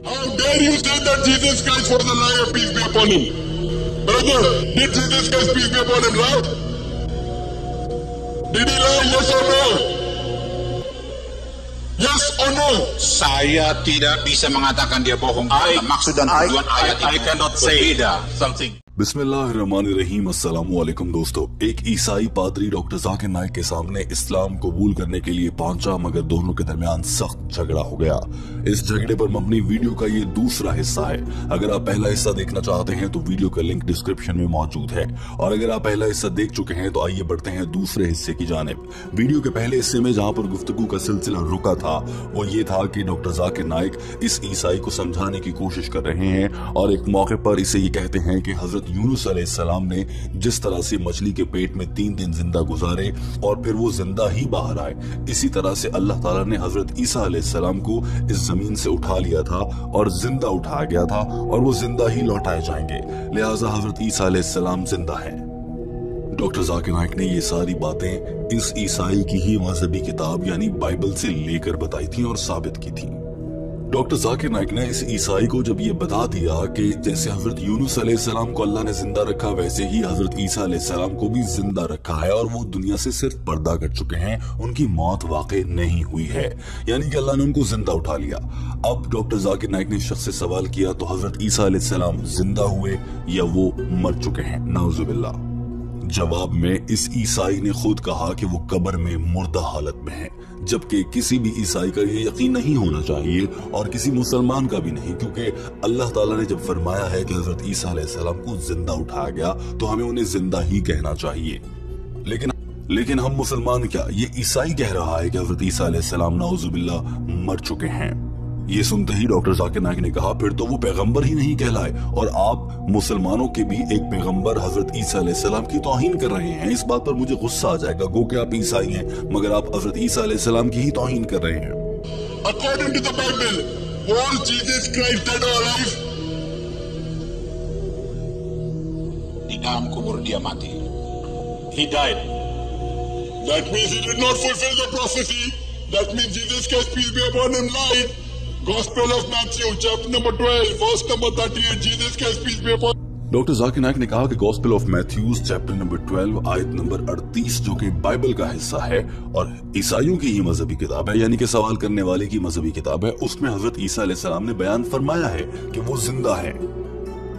How dare you say that Jesus Christ was a liar, peace be upon him? Brother, did Jesus Christ, peace be upon him, lie? Did he lie, yes or no? Yes or no? Saya tidak bisa mengatakan dia bohong. Maksud dan tujuan ayat itu. I cannot say something. बिस्मिल्लाहिर्रहमानिर्रहीम। अस्सलाम वालेकुम दोस्तों। एक ईसाई पादरी doctor Zakir Naik के सामने इस्लाम कबूल करने के लिए पहुंचा, मगर दोनों के दरमियान सख्त झगड़ा हो गया। इस झगड़े पर मबनी वीडियो का ये दूसरा हिस्सा है। अगर आप पहला हिस्सा देखना चाहते हैं तो वीडियो का लिंक डिस्क्रिप्शन में मौजूद है, और अगर आप पहला हिस्सा देख चुके हैं तो आइए बढ़ते हैं दूसरे हिस्से की जानिब। वीडियो के पहले हिस्से में जहाँ पर गुफ्तगू का सिलसिला रुका था वो ये था कि डॉक्टर जाकिर नाइक इस ईसाई को समझाने की कोशिश कर रहे हैं, और एक मौके पर इसे ये कहते हैं कि हजरत यूनुस अलैहिस्सलाम ने जिस तरह से मछली के पेट में 3 दिन जिंदा गुजारे और फिर वो जिंदा ही बाहर आए, इसी तरह से अल्लाह ताला ने हजरत ईसा अलैहिस्सलाम को इस जमीन से उठा लिया था और जिंदा उठाया गया था, और वो जिंदा ही लौटाए जाएंगे। लिहाजा हजरत ईसा अलैहिस्सलाम जिंदा है। डॉक्टर जाकिर नाइक ने ये सारी बातें इस ईसाई की ही मजहबी किताब यानी बाइबल से लेकर बताई थी और साबित की थी। डॉक्टर जाकिर नाइक ने इस ईसाई को जब ये बता दिया कि जैसे हजरत यूनुस अलैहिस्सलाम को अल्लाह ने जिंदा रखा, वैसे ही हजरत ईसा अलैहिस्सलाम को भी जिंदा रखा है, और वो दुनिया से सिर्फ पर्दा कर चुके हैं, उनकी मौत वाकई नहीं हुई है, यानी कि अल्लाह ने उनको जिंदा उठा लिया। अब डॉक्टर जाकिर नाइक ने शख्स से सवाल किया तो हजरत ईसा अलैहिस्सलाम जिंदा हुए या वो मर चुके हैं? नाउजुबिल्लाह। जवाब में इस ईसाई ने खुद कहा कि वो कब्र में मुर्दा हालत में है, जबकि किसी भी ईसाई का ये यकीन नहीं होना चाहिए और किसी मुसलमान का भी नहीं, क्योंकि अल्लाह ताला ने जब फरमाया है कि हजरत ईसा अलैहिस्सलाम को जिंदा उठाया गया तो हमें उन्हें जिंदा ही कहना चाहिए। लेकिन हम मुसलमान क्या, ये ईसाई कह रहा है कि हजरत ईसा अलैहिस्सलाम नाउजुबिल्लाह मर चुके हैं। ये सुनते ही डॉक्टर जाकिर नाइक ने कहा फिर तो वो पैगंबर ही नहीं कहलाए, और आप मुसलमानों के भी एक पैगंबर हजरत ईसा अलैहिस्सलाम की तौहीन कर रहे हैं। इस बात पर मुझे गुस्सा आ जाएगा, गो कि आप ईसाई हैं मगर आप हजरत ईसा अलैहिस्सलाम की ही तौहीन कर रहे हैं। According to the Bible, was Jesus Christ dead or alive? Di dalam kubur dia mati. He died. That means he did not fulfill the prophecy. That means Jesus Christ, peace be upon him, lied. Gospel of Matthew, chapter number 12, verse number 38, Jesus Christ, peace be upon him. Doctor Zakir Naik ने कहा कि gospel of Matthews chapter number 12 आयत number 38, जो कि Bible का हिस्सा है और ईसाइयों की ही मजहबी किताब है, यानी कि सवाल करने वाले की मजहबी किताब है, उसमें हजरत ईसा अलैहिस्सलाम ने बयान फरमाया है कि वो जिंदा है।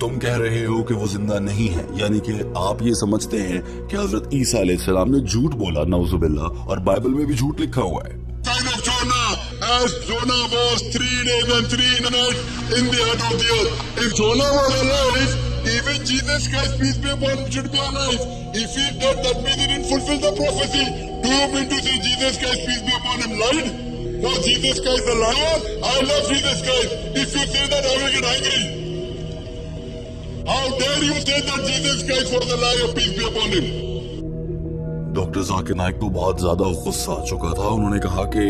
तुम कह रहे हो कि वो जिंदा नहीं है, यानी कि आप ये समझते हैं कि हजरत ईसा अलैहिस्सलाम ने झूठ बोला, नाउजुबिल्लाह, और बाइबल में भी झूठ लिखा हुआ है। Sign of Jonah, as Jonah was 3 days and 3 nights in the heart of the earth. If Jonah was alive, even Jesus Christ, peace be upon him, should be alive. If he dead, that means he didn't fulfill the prophecy. Do you mean to say Jesus Christ, peace be upon him, lied? Was Jesus Christ a liar? I love Jesus Christ. If you say that, I will get angry. How dare you say that Jesus Christ was a liar, peace be upon him? Doctor Zakir Naik को बहुत ज्यादा गुस्सा आ चुका था। उन्होंने कहा कि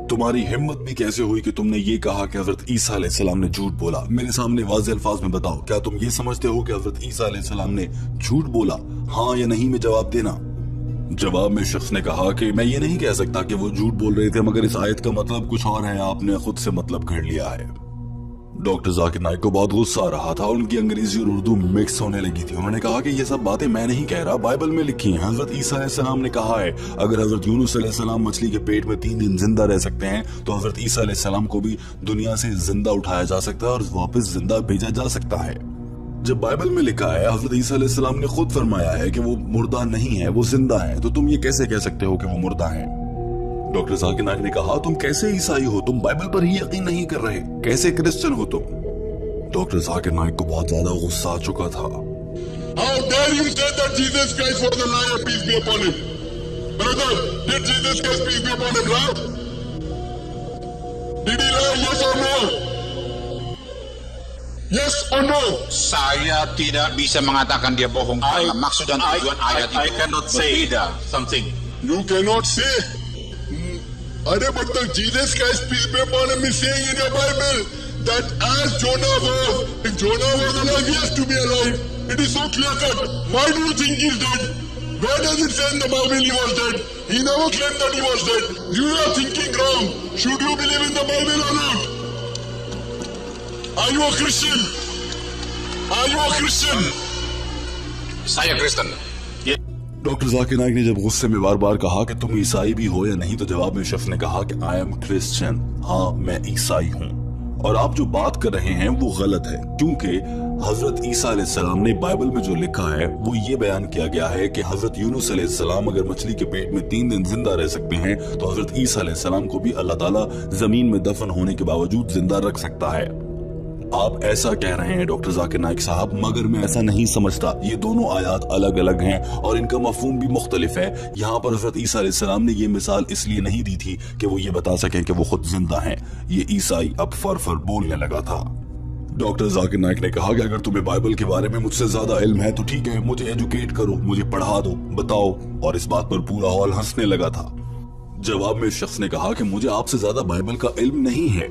तुम्हारी हिम्मत भी कैसे हुई कि तुमने ये कहा कि हजरत ईसा अलैहिस्सलाम ने झूठ बोला। मेरे सामने वाज़ेह अल्फाज में बताओ, क्या तुम ये समझते हो कि हजरत ईसा अलैहिस्सलाम ने झूठ बोला? हाँ या नहीं में जवाब देना। जवाब में शख्स ने कहा कि मैं ये नहीं कह सकता कि वो झूठ बोल रहे थे, मगर इस आयत का मतलब कुछ और है, आपने खुद से मतलब कर लिया है। डॉक्टर जाकिर नाइक को बहुत गुस्सा आ रहा था, उनकी अंग्रेजी और उर्दू मिक्स होने लगी थी। उन्होंने कहा कि ये सब बातें मैं नहीं कह रहा, बाइबल में लिखी हैं। हजरत ईसा अलैहिस्सलाम ने कहा है अगर हजरत यूनुस अलैहिस्सलाम मछली के पेट में 3 दिन जिंदा रह सकते हैं तो हजरत ईसा अलैहिस्सलाम को भी दुनिया से जिंदा उठाया जा सकता है और वापस जिंदा भेजा जा सकता है। जब बाइबल में लिखा है, हजरत ईसा अलैहिस्सलाम ने खुद फरमाया है कि वो मुर्दा नहीं है, वो जिंदा है, तो तुम ये कैसे कह सकते हो कि वो मुर्दा है? डॉक्टर जाकिर नाइक ने कहा तुम कैसे ईसाई हो, तुम बाइबल पर ही यकीन नहीं कर रहे, कैसे क्रिश्चियन हो तुम? डॉक्टर जाकिर नाइक को बहुत ज्यादा गुस्सा आ चुका था। How dare you say that Jesus Christ was a liar, peace be upon him? Brother, did Jesus Christ, peace be upon him, lie? Did he lie, yes or no? Yes or no? Saya tidak bisa mengatakan dia bohong. Maksud dan tujuan ayat itu. I cannot say something. You cannot say. But the Jesus Christ, peace be upon him, is saying in your Bible that as Jonah was, if Jonah was alive, he has to be alive. It is so clear cut. Why do you think he's dead? Where does it say in the Bible he was dead? He never claimed that he was dead. You are thinking wrong. Should you believe in the Bible or not? Are you a Christian? Are you a Christian? Saya Kristen. Doctor Zakir Naik ने जब गुस्से में बार बार कहा कि तुम ईसाई भी हो या नहीं, तो जवाब में शख्स ने कहा कि आई एम क्रिश्चियन, हाँ मैं ईसाई हूँ। और आप जो बात कर रहे हैं वो गलत है, क्योंकि हजरत ईसा अलैहिस्सलाम ने बाइबल में जो लिखा है वो ये बयान किया गया है कि हजरत यूनुस अलैहिस्सलाम अगर मछली के पेट में 3 दिन जिंदा रह सकते हैं, तो हजरत ईसा अलैहिस्सलाम को भी अल्लाह ताला जमीन में दफन होने के बावजूद जिंदा रख सकता है। आप ऐसा कह रहे हैं डॉक्टर जाकिर नाइक साहब, मगर मैं ऐसा नहीं समझता। ये दोनों आयात अलग अलग हैं और इनका मफहूम भी मुख्तलिफ है। यहाँ पर हजरत ईसा अलैहिस्सलाम ने ये मिसाल इसलिए नहीं दी थी कि वो ये बता सकें कि वो खुद जिंदा हैं। ये ईसाई अब फर बोलने लगा था। डॉक्टर जाकिर नाइक ने कहा कि अगर तुम्हें बाइबल के बारे में मुझसे ज्यादा इल्म है तो ठीक है, मुझे एजुकेट करो, मुझे पढ़ा दो, बताओ। और इस बात पर पूरा हॉल हंसने लगा था। जवाब में शख्स ने कहा कि मुझे आपसे ज्यादा बाइबल का इल्म नहीं है।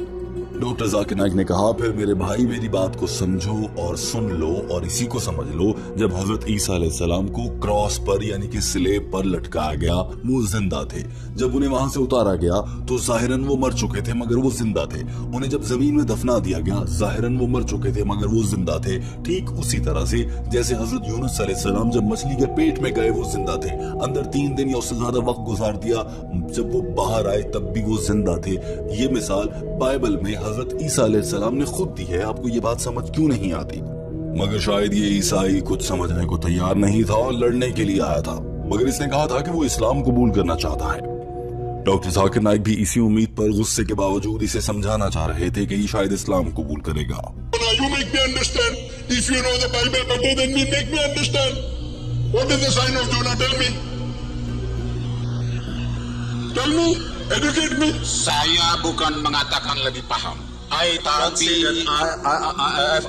डॉक्टर जाकिर नाइक ने कहा, फिर मेरे भाई मेरी बात को समझो और सुन लो और इसी को समझ लो, जब हजरत ईसा अलैहिस्सलाम को क्रॉस पर यानी कि स्लेब पर लटकाया गया वो जिंदा थे। जब उन्हें वहां से उतारा गया तो जाहिरन वो मर चुके थे मगर वो जिंदा थे। उन्हें जब जमीन में दफना दिया गया जाहिरन वो मर चुके थे मगर वो जिंदा थे। ठीक उसी तरह से जैसे हजरत यूनुस अलैहिस्सलाम जब मछली के पेट में गए वो जिंदा थे, अंदर 3 दिन या उससे ज्यादा वक्त गुजार दिया, जब वो बाहर आए तब भी वो जिंदा थे। ये मिसाल बाइबल में हजरत ईसा अलैहिस्सलाम ने खुद दी है। आपको ये बात समझ क्यों नहीं आती? मगर शायद ये ईसाई कुछ समझने को तैयार नहीं था और लड़ने के लिए आया था, मगर इसने कहा था कि वो इस्लाम कबूल करना चाहता है। डॉक्टर जाकिर नाइक भी इसी उम्मीद पर गुस्से के बावजूद इसे समझाना चाह रहे थे कि ये शायद इस्लाम कबूल करेगा। You make me understand. If you know the Bible better than me, make me understand. What is the sign of Jonah? Tell me. Tell me. Educate me. Saya bukan mengatakan lebih paham. Tapi I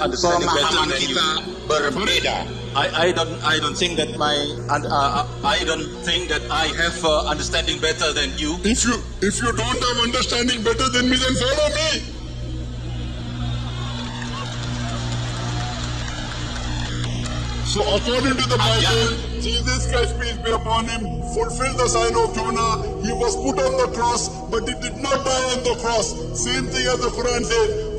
understand pemahaman kita berbeda. I don't think that I don't think that I have understanding better than you. If you don't have understanding better than me, then follow me. So according to the Bible, Jesus Christ, peace be upon him, fulfilled the sign of Jonah. He was put on the cross, but he did not die on the cross. Same thing as the Quran said,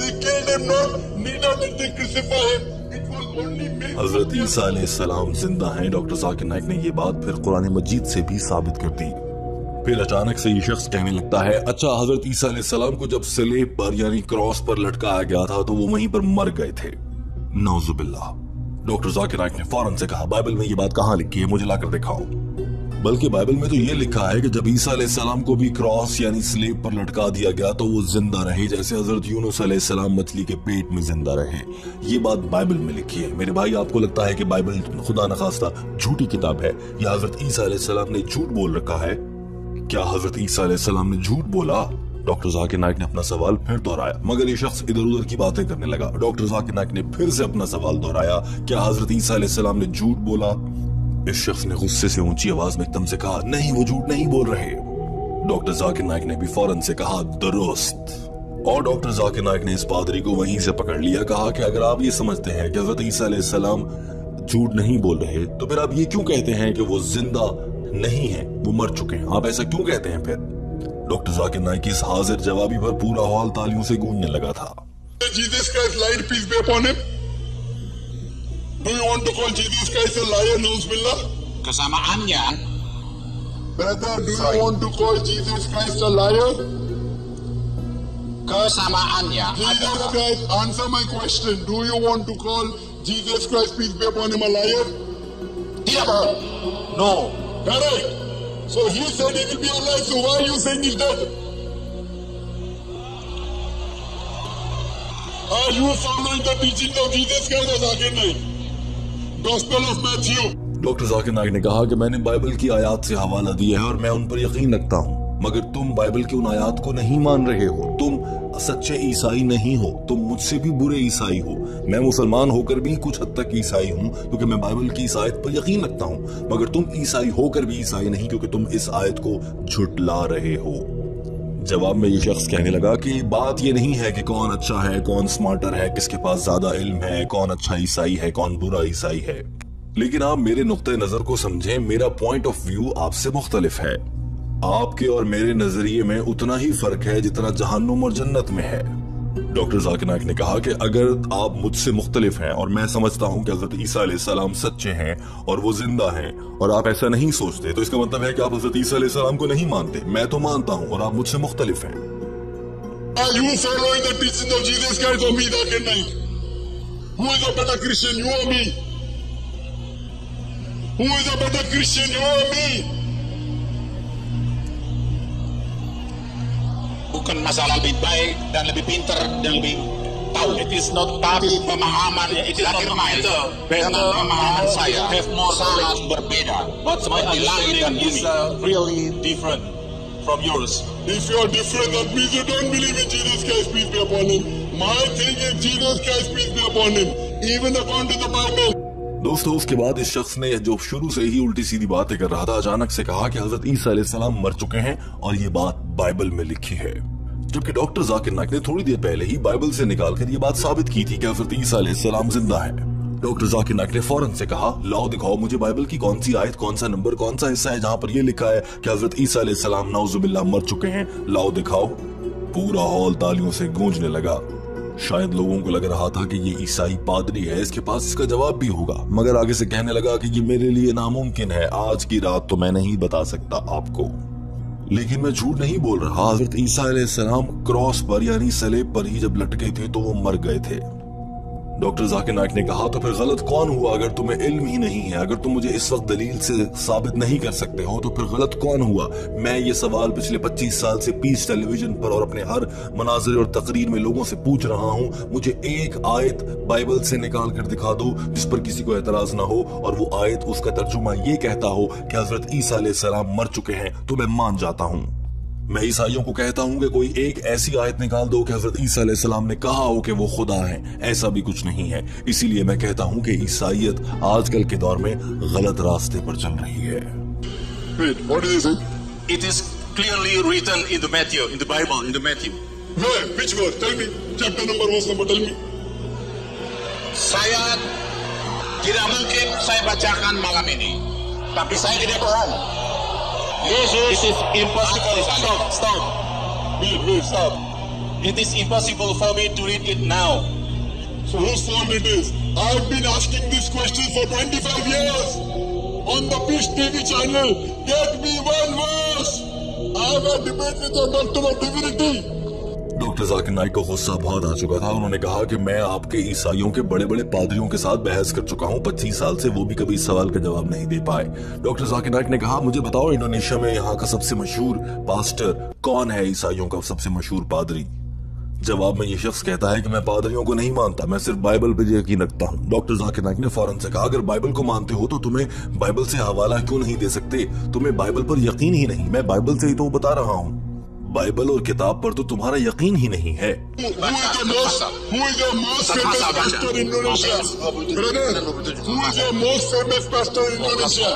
They killed him not, neither did they crucify him. It was only made. हजरत ईसा अलैहिस्सलाम जिंदा हैं। Doctor Zakir Naik ने ये बात फिर कुरान मजीद से भी साबित कर दी। फिर अचानक से ये शख्स कहने लगता है, अच्छा हजरत ईसा अलैहिस्सलाम को जब स्लेब पर यानी क्रॉस पर लटकाया गया था तो वो वहीं पर मर गए थे। नौजुबिल्लाह। डॉक्टर जाकिर नाइक ने फौरन से कहा, बाइबल में ये बात कहाँ लिखी है, मुझे लाकर दिखाओ। बल्कि बाइबल में तो ये लिखा है कि जब ईसा अलैहिस्सलाम को भी क्रॉस यानी स्लेब पर लटका दिया गया तो वो जिंदा रहे, जैसे हजरत यूनुस अलैहिस्सलाम मछली के पेट में जिंदा रहे। ये बात बाइबल में लिखी है। मेरे भाई, आपको लगता है कि बाइबल खुदा न खास्ता झूठी किताब है या हजरत ईसा अलैहिस्सलाम ने झूठ बोल रखा है? क्या हजरत ईसा अलैहिस्सलाम ने झूठ बोला? डॉक्टर जाकिर नाइक ने अपना सवाल फिर दोहराया, मगर ये शख्स इधर उधर की बातें करने लगा। डॉक्टर जाकिर नाइक ने फिर से अपना सवाल दोहराया, क्या हजरत ईसा अलैहिस्सलाम ने झूठ बोला? इस शख्स ने गुस्से से ऊंची आवाज में एकदम से कहा, नहीं वो झूठ नहीं बोल रहे। डॉक्टर जाकिर नाइक ने भी फौरन से कहा, दुरुस्त। और डॉक्टर जाकिर नाइक ने इस पादरी को वहीं से पकड़ लिया, कहा कि अगर आप ये समझते हैं कि हजरत ईसा अलैहिस्सलाम झूठ नहीं बोल रहे तो फिर आप ये क्यों कहते हैं कि वो जिंदा नहीं है, वो मर चुके हैं? आप ऐसा क्यों कहते हैं फिर? डॉक्टर जाकिर नाइक की इस हाजिर जवाबी पर पूरा हॉल तालियों से गूंजने लगा था। Jesus Christ lied, peace be upon him. Do you want to call Jesus Christ a liar, Nauzubillah? Kesamaannya. Brother, do you want to call Jesus Christ a liar? Kesamaannya. Jesus Christ, answer my question. Do you want to call Jesus Christ, peace be upon him, a liar? Tidak. No. Correct. So he said he will be alive, so why are you saying he's dead? Are you following the teaching of Jesus Christ or Zakir Naik? Gospel of Matthew. Doctor Zakir Naik ने कहा कि मैंने Bible की आयत से हवाला दिया है और मैं उन पर यकीन रखता हूँ, मगर तुम बाइबल की उन आयत को नहीं मान रहे हो। तुम सच्चे ईसाई नहीं हो, तुम मुझसे भी बुरे ईसाई हो। मैं मुसलमान होकर भी कुछ हद तक ईसाई हूँ क्योंकि मैं बाइबल की इस आयत पर यकीन रखता हूँ, मगर तुम ईसाई होकर भी ईसाई नहीं क्योंकि तुम इस आयत को झुटला रहे हो। जवाब में ये शख्स कहने लगा कि बात ये नहीं है कि कौन अच्छा है, कौन स्मार्टर है, किसके पास ज्यादा इल्म है, कौन अच्छा ईसाई है, कौन बुरा ईसाई है। लेकिन आप मेरे नुक्ते नजर को समझें, मेरा पॉइंट ऑफ व्यू आपसे मुख्तलिफ है। आपके और मेरे नजरिए में उतना ही फर्क है जितना जहन्नुम और जन्नत में है। डॉक्टर जाकिर नाइक ने कहा कि अगर आप मुझसे मुख्तलिफ हैं और मैं समझता हूं कि हजरत ईसा अलैहिस्सलाम सच्चे हैं और वो जिंदा हैं और आप ऐसा नहीं सोचते, तो इसका मतलब है कि आप हजरत ईसा अलैहिस्सलाम को नहीं मानते। मैं तो मानता हूं और आप मुझसे मुख्तलिफ हैं। Are you following the teachings of Jesus Christ or me, Zakir Naik? Who is a better Christian, you or me? Who is a better Christian, you or me? Bukan masalah lebih baik dan lebih pintar dan lebih tahu. It is not tapi pemahaman. It is not matter. Karena pemahaman saya sangat berbeda. But my understanding is really different from yours. If you are different, that means you don't believe in Jesus Christ, peace be upon him. My thing is Jesus Christ, peace be upon him. Even according to the Bible. दोस्तों, उसके बाद इस शख्स ने जो शुरू से ही उल्टी सीधी बातें कर रहा था, अचानक से कहा कि हजरत ईसा अलैहिस्सलाम मर चुके हैं और ये बात बाइबल में लिखी है। जबकि डॉक्टर जाकिर नाइक ने थोड़ी देर पहले ही बाइबल से निकालकर ये बात साबित की थी कि हजरत ईसा अलैहिस्सलाम जिंदा है। डॉक्टर जाकिर नाइक ने फौरन से कहा, लाओ दिखाओ मुझे बाइबल की कौन सी आयत, कौन सा नंबर, कौन सा हिस्सा है जहां पर यह लिखा है कि हजरत ईसा अलैहिस्सलाम नाउजुबिल्लाह मर चुके हैं। लाओ दिखाओ। पूरा हॉल तालियों से गूंजने लगा। शायद लोगों को लग रहा था कि ये ईसाई पादरी है, इसके पास इसका जवाब भी होगा, मगर आगे से कहने लगा कि ये मेरे लिए नामुमकिन है, आज की रात तो मैं नहीं बता सकता आपको। लेकिन मैं झूठ नहीं बोल रहा, हजरत ईसा अलैहिस्सलाम क्रॉस पर यानी सलेब पर ही जब लटके थे तो वो मर गए थे। डॉक्टर जाकिर नाइक ने कहा, तो फिर गलत कौन हुआ? अगर तुम्हें इल्म ही नहीं है, अगर तुम मुझे इस वक्त दलील से साबित नहीं कर सकते हो, तो फिर गलत कौन हुआ? मैं ये सवाल पिछले 25 साल से पीस टेलीविजन पर और अपने हर मनाज़िर और तकरीर में लोगों से पूछ रहा हूँ। मुझे एक आयत बाइबल से निकाल कर दिखा दो जिस पर किसी को एतराज ना हो और वो आयत उसका तर्जुमा ये कहता हो कि हजरत ईसा अलैहिस्सलाम मर चुके हैं, तो मैं मान जाता हूँ। मैं ईसाइयों को कहता हूं कि कोई एक ऐसी आयत निकाल दो कि हजरत ईसा अलैहिस्सलाम ने कहा हो कि वो खुदा हैं। ऐसा भी कुछ नहीं है। इसीलिए मैं कहता हूं कि ईसाइयत आजकल के दौर में गलत रास्ते पर चल रही है। Wait, what is it? It is clearly written in the Matthew, in the Bible, in the Matthew. Where? Which verse? Tell me. Chapter number, verse number, tell me. Saya tidak mungkin saya bacakan malam ini, tapi saya tidak bohong. Yes, it is impossible. Stop. Wait, stop. It is impossible for me to read it now. So whose fault it is? I've been asking this question for 25 years on the Peace TV channel. Get me one verse. I have a debate with the Doctor of Divinity. Doctor Zakir Naik को गुस्सा बहुत आ चुका था। उन्होंने कहा कि मैं आपके ईसाइयों के बड़े बड़े पादरियों के साथ बहस कर चुका हूं 25 साल से, वो भी कभी इस सवाल का जवाब नहीं दे पाए। डॉक्टर जाकिर नाइक ने कहा, मुझे बताओ इंडोनेशिया में यहाँ का सबसे मशहूर पास्टर कौन है, ईसाइयों का सबसे मशहूर पादरी? जवाब में ये शख्स कहता है कि मैं पादरियों को नहीं मानता, मैं सिर्फ बाइबल पे यकीन रखता हूँ। डॉक्टर जाकिर नाइक ने फौरन से कहा, अगर बाइबल को मानते हो तो तुम्हें बाइबल से हवाला क्यों नहीं दे सकते? तुम्हें बाइबल पर यकीन ही नहीं। मैं बाइबल से ही तो बता रहा हूँ, बाइबल और किताब पर तो तुम्हारा यकीन ही नहीं है। Who is the most famous pastor in Indonesia? Brother, who is the most famous pastor in Indonesia?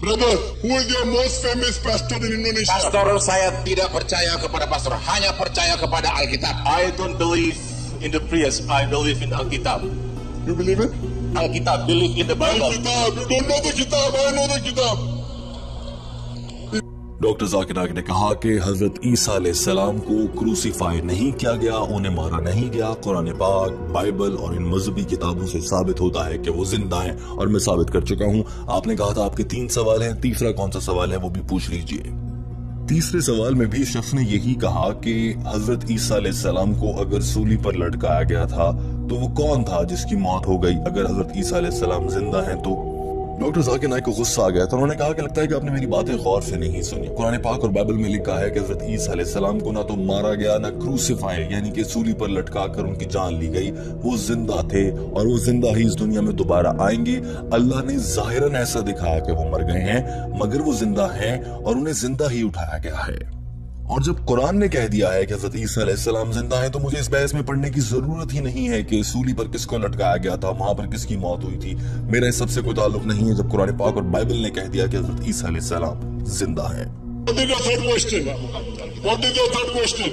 Brother, who is the most famous pastor in Indonesia? Pastor, saya tidak percaya kepada pastor, hanya percaya kepada Alkitab. I don't believe in the priest. I believe in Alkitab. You believe it? Alkitab, believe in the Bible. Alkitab, you don't know the Kitab, I know the Kitab. Doctor Zakir Naik ने कहा कि हजरत ईसा अलैहिस्सलाम को crucify नहीं किया गया, उन्हें मारा नहीं गया। कुरान पाक, बाइबल और इन मजहबी किताबों से साबित होता है कि वो जिंदा हैं और मैं साबित कर चुका हूं। आपने कहा था आपके 3 सवाल हैं, तीसरा कौन सा सवाल है वो भी पूछ लीजिए। तीसरे सवाल में भी शख्स ने यही कहा कि हजरत ईसा अलैहिस्सलाम को अगर सूली पर लटकाया गया था तो वो कौन था जिसकी मौत हो गई? अगर हजरत ईसा अलैहिस्सलाम जिंदा हैं तो डॉक्टर जाकिर नाइक को गुस्सा आ गया तो उन्होंने कहा कि लगता है कि आपने मेरी बातें गौर से नहीं सुनी। कुरान पाक और बाइबल में लिखा है कि हजरत ईसा अलैहिस्सलाम को ना तो मारा गया, ना क्रूसीफाई यानी कि सूली पर लटका कर उनकी जान ली गई। वो जिंदा थे और वो जिंदा ही इस दुनिया में दोबारा आएंगे। अल्लाह ने जाहिरन ऐसा दिखाया कि वो मर गए हैं, मगर वो जिंदा हैं और उन्हें जिंदा ही उठाया गया है। और जब कुरान ने कह दिया है कि हजरत ईसा अलैहिस्सलाम जिंदा है, तो मुझे इस बहस में पढ़ने की जरूरत ही नहीं है कि सूली पर किसको लटकाया गया था, वहां पर किसकी मौत हुई थी। मेरा इस सबसे कोई ताल्लुक नहीं है जब कुरान पाक और बाइबल ने कह दिया कि हजरत ईसा अलैहिस्सलाम जिंदा है। What is the third question? What is the third question?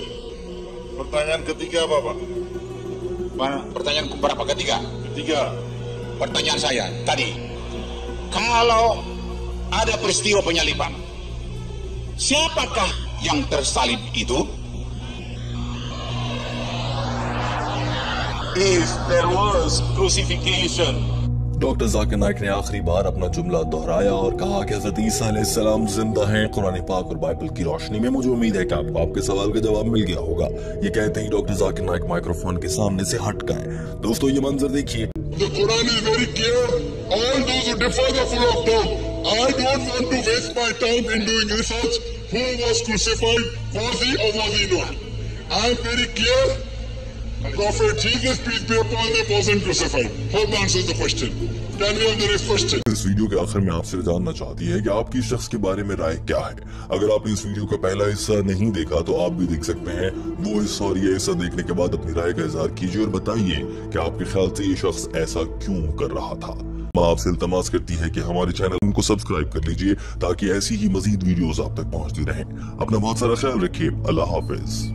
Pertanyaan ketiga apa, Pak? Pertanyaan berapa ketiga? Ketiga. Pertanyaan saya tadi, kalau ada peristiwa penyaliban, Siapakah yang tersalib itu? If there was crucifixion, doctor Zakir Naik ने आखिरी बार अपना जुमला दोहराया और कहा कि हज़रत ईसा अलैहिस्सलाम जिंदा हैं कुरान पाक और बाइबल की रोशनी में। मुझे उम्मीद है कि आपको आपके सवाल का जवाब मिल गया होगा। ये कहते ही डॉक्टर जाकिर नाइक माइक्रोफोन के सामने से हट गए। दोस्तों ये मंजर देखिए। The Quran is very clear. All those who differ are full of doubt. I don't want to waste my time in doing research. Who was crucified? Was he or was he not? I am very clear. Prophet Jesus, peace be upon him, wasn't crucified. Hope answers the question. Can we have the next question? इस video के आखिर में आपसे जानना चाहती है कि आपकी शख्स के बारे में राय क्या है। अगर आपने इस वीडियो का पहला हिस्सा नहीं देखा तो आप भी देख सकते हैं वो हिस्सा, और ये हिस्सा देखने के बाद अपनी राय का इजहार कीजिए और बताइए कि आपके ख्याल से ये शख्स ऐसा क्यों कर रहा था। मैं आपसे इल्तमास करती है कि हमारे चैनल को सब्सक्राइब कर लीजिए ताकि ऐसी ही मजीद वीडियोस आप तक पहुंचती रहें। अपना बहुत सारा ख्याल रखिए। अल्लाह हाफिज।